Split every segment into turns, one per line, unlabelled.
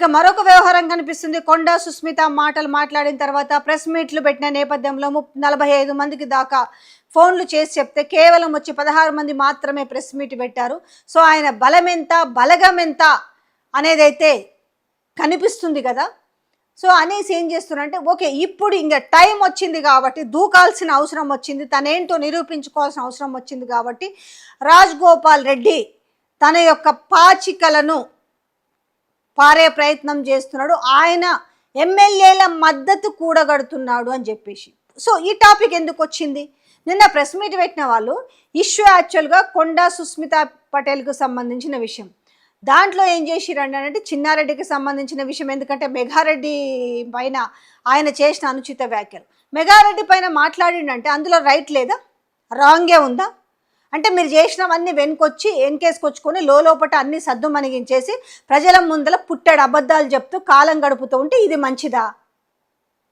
ఇక మరొక వ్యవహారం కనిపిస్తుంది. కొండా సుస్మిత మాటలు మాట్లాడిన తర్వాత ప్రెస్ మీట్లు పెట్టిన నేపథ్యంలో 45 మందికి దాకా ఫోన్లు చేసి చెప్తే కేవలం వచ్చి 16 మంది మాత్రమే ప్రెస్ మీట్ పెట్టారు. సో ఆయన బలమెంత బలగం ఎంత అనేది అయితే కనిపిస్తుంది కదా. సో అనేసి ఏం చేస్తున్నారంటే ఓకే ఇప్పుడు ఇంకా టైం వచ్చింది కాబట్టి దూకాల్సిన అవసరం వచ్చింది, తనేంటో నిరూపించుకోవాల్సిన అవసరం వచ్చింది కాబట్టి రాజగోపాల్ రెడ్డి తన యొక్క పాచికలను పారే ప్రయత్నం చేస్తున్నాడు, ఆయన ఎమ్మెల్యేల మద్దతు కూడగడుతున్నాడు అని చెప్పేసి. సో ఈ టాపిక్ ఎందుకు వచ్చింది? నిన్న ప్రెస్ మీట్ పెట్టిన వాళ్ళు ఇష్యూ యాక్చువల్గా కొండా సుస్మిత పటేల్కు సంబంధించిన విషయం. దాంట్లో ఏం చేసిరండి అంటే చిన్నారెడ్డికి సంబంధించిన విషయం. ఎందుకంటే మెగారెడ్డి పైన ఆయన చేసిన అనుచిత వ్యాఖ్యలు, మెగారెడ్డి పైన మాట్లాడిండంటే అందులో రైట్ లేదా, రాంగే ఉందా? అంటే మీరు చేసినవన్నీ వెనకేసుకొచ్చుకొని లోపట అన్ని సద్దు మనిగించేసి ప్రజల ముందర పుట్టాడు అబద్ధాలు చెప్తూ కాలం గడుపుతూ ఉంటే ఇది మంచిదా?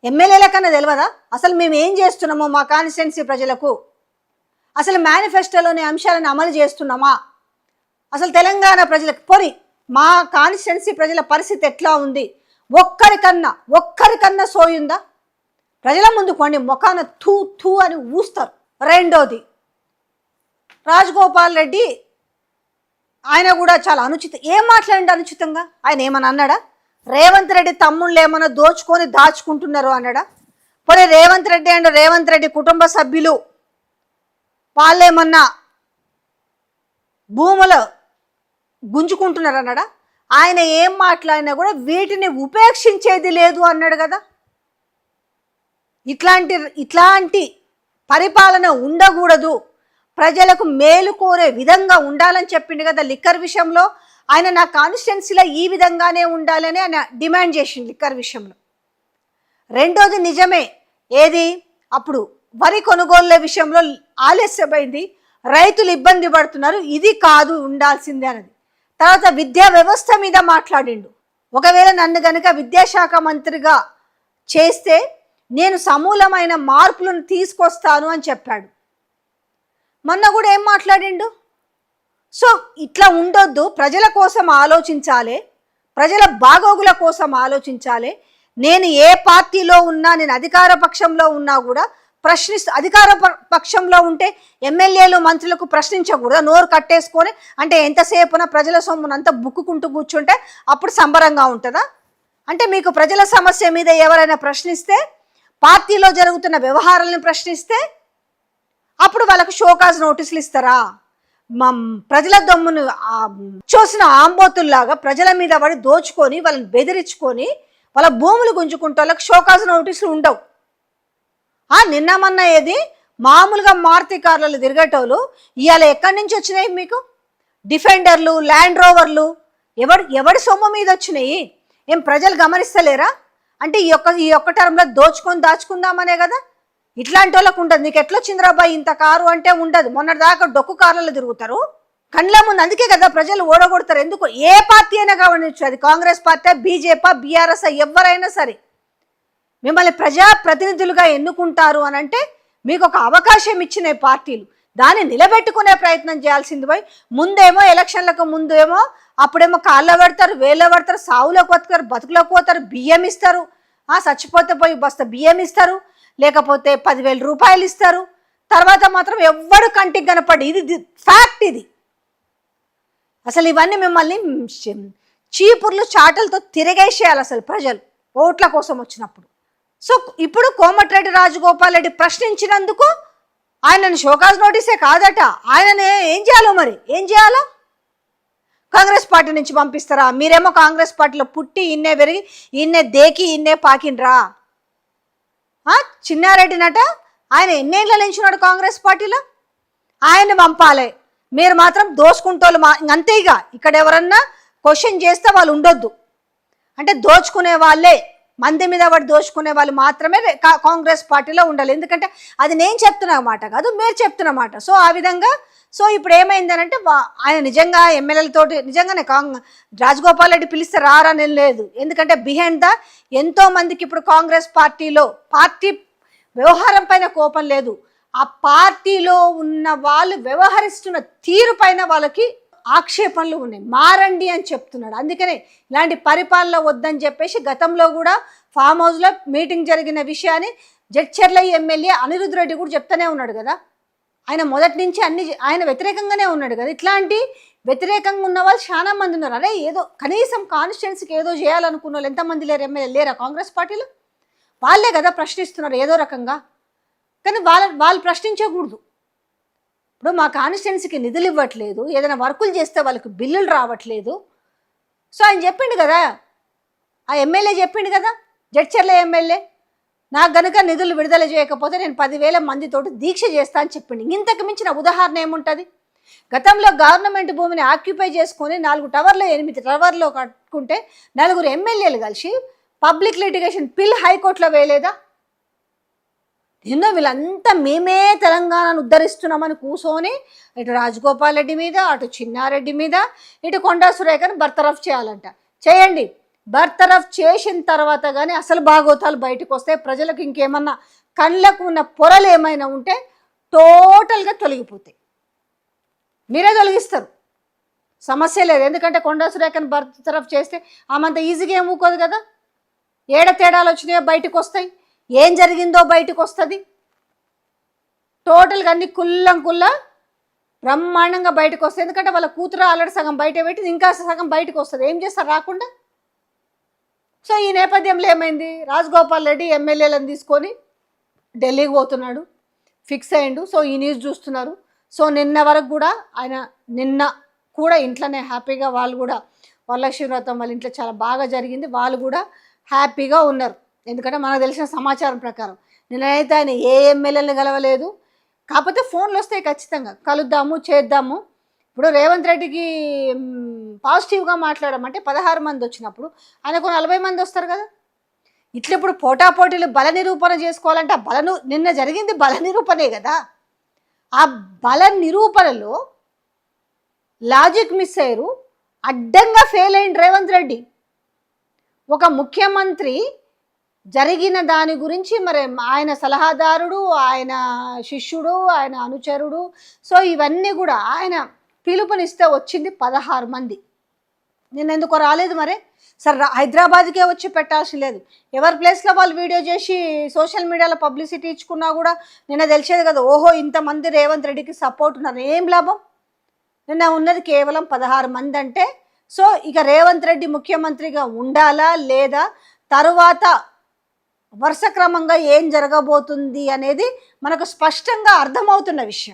ఎమ్మెల్యేల కన్నా తెలియదా అసలు మేము ఏం చేస్తున్నామో మా కాన్స్టిట్యున్సీ ప్రజలకు? అసలు మేనిఫెస్టోలోని అంశాలను అమలు చేస్తున్నామా? అసలు తెలంగాణ ప్రజలకు పోరి మా కాన్స్టిట్యున్సీ ప్రజల పరిస్థితి ఎట్లా ఉంది? ఒక్కరికన్నా సోయుందా? ప్రజల ముందు కొన్ని ముఖాన థూ థూ అని ఊస్తారు. రెండోది రాజగోపాల్ రెడ్డి ఆయన కూడా చాలా ఏం మాట్లాడండి అనుచితంగా? ఆయన ఏమన్నా అన్నాడా? రేవంత్ రెడ్డి తమ్ముళ్ళు ఏమన్నా దోచుకొని దాచుకుంటున్నారు అన్నాడా? పోనీ రేవంత్ రెడ్డి అండ్ రేవంత్ రెడ్డి కుటుంబ సభ్యులు వాళ్ళేమన్నా భూములు గుంజుకుంటున్నారు అన్నాడా? ఆయన ఏం మాట్లాడినా కూడా వీటిని ఉపేక్షించేది లేదు అన్నాడు కదా. ఇట్లాంటి పరిపాలన ఉండకూడదు, ప్రజలకు మేలు కోరే విధంగా ఉండాలని చెప్పిండు కదా. లిక్కర్ విషయంలో ఆయన నా కాన్స్టిట్యున్సీలో ఈ విధంగానే ఉండాలని ఆయన డిమాండ్ చేసిండు లిక్కర్ విషయంలో. రెండోది నిజమే, ఏది అప్పుడు వరి కొనుగోళ్ల విషయంలో ఆలస్యమైంది, రైతులు ఇబ్బంది పడుతున్నారు, ఇది కాదు ఉండాల్సిందే అన్నది. తర్వాత విద్యా వ్యవస్థ మీద మాట్లాడిండు. ఒకవేళ నన్ను గనుక విద్యాశాఖ మంత్రిగా చేస్తే నేను సమూలమైన మార్పులను తీసుకొస్తాను అని చెప్పాడు. మొన్న కూడా ఏం మాట్లాడిండు? సో ఇట్లా ఉండొద్దు, ప్రజల కోసం ఆలోచించాలి, ప్రజల బాగోగుల కోసం ఆలోచించాలి. నేను ఏ పార్టీలో ఉన్నా, నేను అధికార పక్షంలో ఉన్నా కూడా అధికార పక్షంలో ఉంటే ఎమ్మెల్యేలు మంత్రులకు ప్రశ్నించకూడదు, నోరు కట్టేసుకొని అంటే ఎంతసేపున ప్రజల సొమ్మునంతా బుక్కుకుంటూ కూర్చుంటే అప్పుడు సంబరంగా ఉంటుందా? అంటే మీకు ప్రజల సమస్య మీద ఎవరైనా ప్రశ్నిస్తే, పార్టీలో జరుగుతున్న వ్యవహారాలను ప్రశ్నిస్తే అప్పుడు వాళ్ళకు షోకాజ్ నోటీసులు ఇస్తారా? ప్రజల దమ్మును చూసిన ఆంబోతుల్లాగా ప్రజల మీద పడి దోచుకొని వాళ్ళని బెదిరించుకొని వాళ్ళ భూములు గుంజుకుంటే వాళ్ళకి షోకాజ్ నోటీసులు ఉండవు. నిన్న మొన్న ఏది మామూలుగా మారుతి కార్లలో తిరిగేటోళ్ళు ఇవాళ ఎక్కడి నుంచి వచ్చినాయి మీకు? డిఫెండర్లు, ల్యాండ్ రోవర్లు ఎవడి సొమ్ము మీద వచ్చినాయి? ఏం ప్రజలు గమనిస్తలేరా? అంటే ఈ ఒక్క టర్మ్లో దాచుకుందామనే కదా. ఇట్లాంటి వాళ్ళకు ఉండదు. నీకు ఎట్లా వచ్చిందిరాబాయి ఇంత కారు అంటే ఉండదు. మొన్నటిదాకా డొక్కు కార్లలో తిరుగుతారు కండ్ల ముందు. అందుకే కదా ప్రజలు ఓడగొడతారు. ఎందుకు? ఏ పార్టీ అయినా కావచ్చు, అది కాంగ్రెస్ పార్టీ, బీజేపీ, బీఆర్ఎస్, ఎవరైనా సరే మిమ్మల్ని ప్రజాప్రతినిధులుగా ఎన్నుకుంటారు అని అంటే మీకు ఒక అవకాశం ఇచ్చిన పార్టీలు దాన్ని నిలబెట్టుకునే ప్రయత్నం చేయాల్సింది పోయి ముందేమో ఎలక్షన్లకు ముందేమో అప్పుడేమో కాళ్ళ పెడతారు, వేళ్ళ పెడతారు, సావులోకి బతుకుతారు, బతుకులోకి పోతారు, బియ్యం ఇస్తారు, చచ్చిపోతే పోయి బస్తా బియ్యం ఇస్తారు, లేకపోతే 10,000 రూపాయలు ఇస్తారు. తర్వాత మాత్రం ఎవ్వడు కంటికి కనపడి ఇది ఫ్యాక్ట్. ఇది అసలు ఇవన్నీ మిమ్మల్ని చీపుర్లు చాటలతో తిరిగేసేయాలి అసలు ప్రజలు ఓట్ల కోసం వచ్చినప్పుడు. సో ఇప్పుడు కోమటిరెడ్డి రాజగోపాల్ రెడ్డి ప్రశ్నించినందుకు ఆయనను షోకాజ్ నోటీసే కాదట, ఆయననే ఏం చేయాలో మరి ఏం చేయాలో? కాంగ్రెస్ పార్టీ నుంచి పంపిస్తారా? మీరేమో కాంగ్రెస్ పార్టీలో పుట్టి ఇన్నే పెరిగి ఇన్నే దేకి ఇన్నే పాకిండ్రా. చిన్నారెడ్డినట ఆయన ఎన్నేళ్ళ నించున్నాడు కాంగ్రెస్ పార్టీలో, ఆయన పంపాలి. మీరు మాత్రం దోచుకుంటోళ్ళు అంతే. ఇక్కడ ఎవరన్నా క్వశ్చన్ చేస్తే వాళ్ళు ఉండొద్దు. అంటే దోచుకునే వాళ్ళే, మంది మీద పడి దోచుకునే వాళ్ళు మాత్రమే కాంగ్రెస్ పార్టీలో ఉండాలి. ఎందుకంటే అది నేను చెప్తున్న మాట కాదు, మీరు చెప్తున్న మాట. సో ఆ విధంగా సో ఇప్పుడు ఏమైందనంటే ఆయన నిజంగా ఎమ్మెల్యేలతోటి నిజంగానే రాజగోపాల్ రెడ్డి పిలిస్తే రారని లేదు. ఎందుకంటే బిహైండ్ ద ఎంతో మందికి ఇప్పుడు కాంగ్రెస్ పార్టీలో పార్టీ వ్యవహారం పైన కోపం లేదు, ఆ పార్టీలో ఉన్న వాళ్ళు వ్యవహరిస్తున్న తీరు పైన వాళ్ళకి ఆక్షేపణలు ఉన్నాయి. మారండి అని చెప్తున్నాడు. అందుకనే ఇలాంటి పరిపాలన వద్దని చెప్పేసి గతంలో కూడా ఫామ్ హౌస్లో మీటింగ్ జరిగిన విషయాన్ని జడ్చర్ల ఎమ్మెల్యే అనిరుద్ రెడ్డి కూడా చెప్తూనే ఉన్నాడు కదా. ఆయన మొదటి నుంచి ఆయన వ్యతిరేకంగానే ఉన్నాడు కదా. ఇట్లాంటి వ్యతిరేకంగా ఉన్న వాళ్ళు చాలా మంది ఉన్నారు. అరే ఏదో కనీసం కాన్స్టిట్యున్సీకి ఏదో చేయాలనుకున్న వాళ్ళు ఎంతమంది లేరు ఎమ్మెల్యే లేరా కాంగ్రెస్ పార్టీలో? వాళ్ళే కదా ప్రశ్నిస్తున్నారు ఏదో రకంగా. కానీ వాళ్ళు ప్రశ్నించకూడదు. ఇప్పుడు మా కాన్స్టిట్యున్సీకి నిధులు ఇవ్వట్లేదు, ఏదైనా వర్కులు చేస్తే వాళ్ళకి బిల్లులు రావట్లేదు. సో ఆయన చెప్పిండు కదా, ఆ ఎమ్మెల్యే చెప్పిండు కదా, జడ్చర్ల ఎమ్మెల్యే, నాకు గనుక నిధులు విడుదల చేయకపోతే నేను 10,000 మందితోటి దీక్ష చేస్తా అని చెప్పిండు. ఇంతకు మించిన ఉదాహరణ ఏముంటుంది? గతంలో గవర్నమెంట్ భూమిని ఆక్యుపై చేసుకొని 4 టవర్లు 8 టవర్లు కట్టుకుంటే 4 ఎమ్మెల్యేలు కలిసి పబ్లిక్ లిటిగేషన్ పిల్ హైకోర్టులో వేయలేదా? ఎన్నో వీళ్ళంతా మేమే తెలంగాణను ఉద్ధరిస్తున్నామని కూర్చొని ఇటు రాజగోపాల్ రెడ్డి మీద, అటు చిన్నారెడ్డి మీద, ఇటు కొండా సురేఖను బర్తరఫ్ చేయాలంట. చేయండి. బర్తరఫ్ చేసిన తర్వాత కానీ అసలు భాగోతాలు బయటకు వస్తే ప్రజలకు ఇంకేమన్నా కళ్ళకు ఉన్న పొరలు ఏమైనా ఉంటే టోటల్గా తొలగిపోతాయి. మీరే తొలగిస్తారు, సమస్య లేదు. ఎందుకంటే కొండా సురేఖను బర్తరఫ్ చేస్తే ఆమంత ఈజీగా ఏం ఊకోదు కదా. ఏడ తేడాలు వచ్చినాయో బయటకు వస్తాయి, ఏం జరిగిందో బయటకు వస్తుంది. టోటల్గా అన్ని కుల్లా బ్రహ్మాండంగా బయటకు వస్తాయి. ఎందుకంటే వాళ్ళ కూతురు ఆల్రెడీ సగం బయట పెట్టి ఇంకా సగం బయటకు వస్తుంది. ఏం చేస్తారు రాకుండా? సో ఈ నేపథ్యంలో ఏమైంది, రాజగోపాల్ రెడ్డి ఎమ్మెల్యేలను తీసుకొని ఢిల్లీకి పోతున్నాడు, ఫిక్స్ అయ్యిండు. సో ఈ న్యూస్ చూస్తున్నారు. సో నిన్న వరకు కూడా నిన్న కూడా ఇంట్లోనే హ్యాపీగా వాళ్ళు కూడా వరలక్ష్మి వ్రతం వాళ్ళ ఇంట్లో చాలా బాగా జరిగింది. వాళ్ళు కూడా హ్యాపీగా ఉన్నారు. ఎందుకంటే మనకు తెలిసిన సమాచారం ప్రకారం నిన్నైతే ఆయన ఏ ఎమ్మెల్యేలను కలవలేదు. కాకపోతే ఫోన్లు వస్తాయి ఖచ్చితంగా, కలుద్దాము చేద్దాము. ఇప్పుడు రేవంత్ రెడ్డికి పాజిటివ్గా మాట్లాడమంటే 16 మంది వచ్చినప్పుడు ఆయనకు 40 మంది వస్తారు కదా. ఇట్లా ఇప్పుడు పోటాపోటీలు బల నిరూపణ చేసుకోవాలంటే నిన్న జరిగింది బల నిరూపణే కదా. ఆ బల నిరూపణలో లాజిక్ మిస్ అయ్యారు, అడ్డంగా ఫెయిల్ అయింది రేవంత్ రెడ్డి. ఒక ముఖ్యమంత్రి జరిగిన దాని గురించి మరి ఆయన సలహాదారుడు, ఆయన శిష్యుడు, ఆయన అనుచరుడు, సో ఇవన్నీ కూడా ఆయన పిలుపునిస్తే వచ్చింది 16 మంది. నేను ఎందుకో రాలేదు మరి. సరే హైదరాబాద్కే వచ్చి పెట్టాల్సి లేదు, ఎవరి ప్లేస్లో వాళ్ళు వీడియో చేసి సోషల్ మీడియాలో పబ్లిసిటీ ఇచ్చుకున్నా కూడా నిన్న తెలిసేది కదా, ఓహో ఇంతమంది రేవంత్ రెడ్డికి సపోర్ట్ ఉన్నారు. ఏం లాభం? నిన్న ఉన్నది కేవలం 16 మంది. అంటే సో ఇక రేవంత్ రెడ్డి ముఖ్యమంత్రిగా ఉండాలా లేదా, తరువాత వరుస క్రమంగా ఏం జరగబోతుంది అనేది మనకు స్పష్టంగా అర్థమవుతున్న విషయం.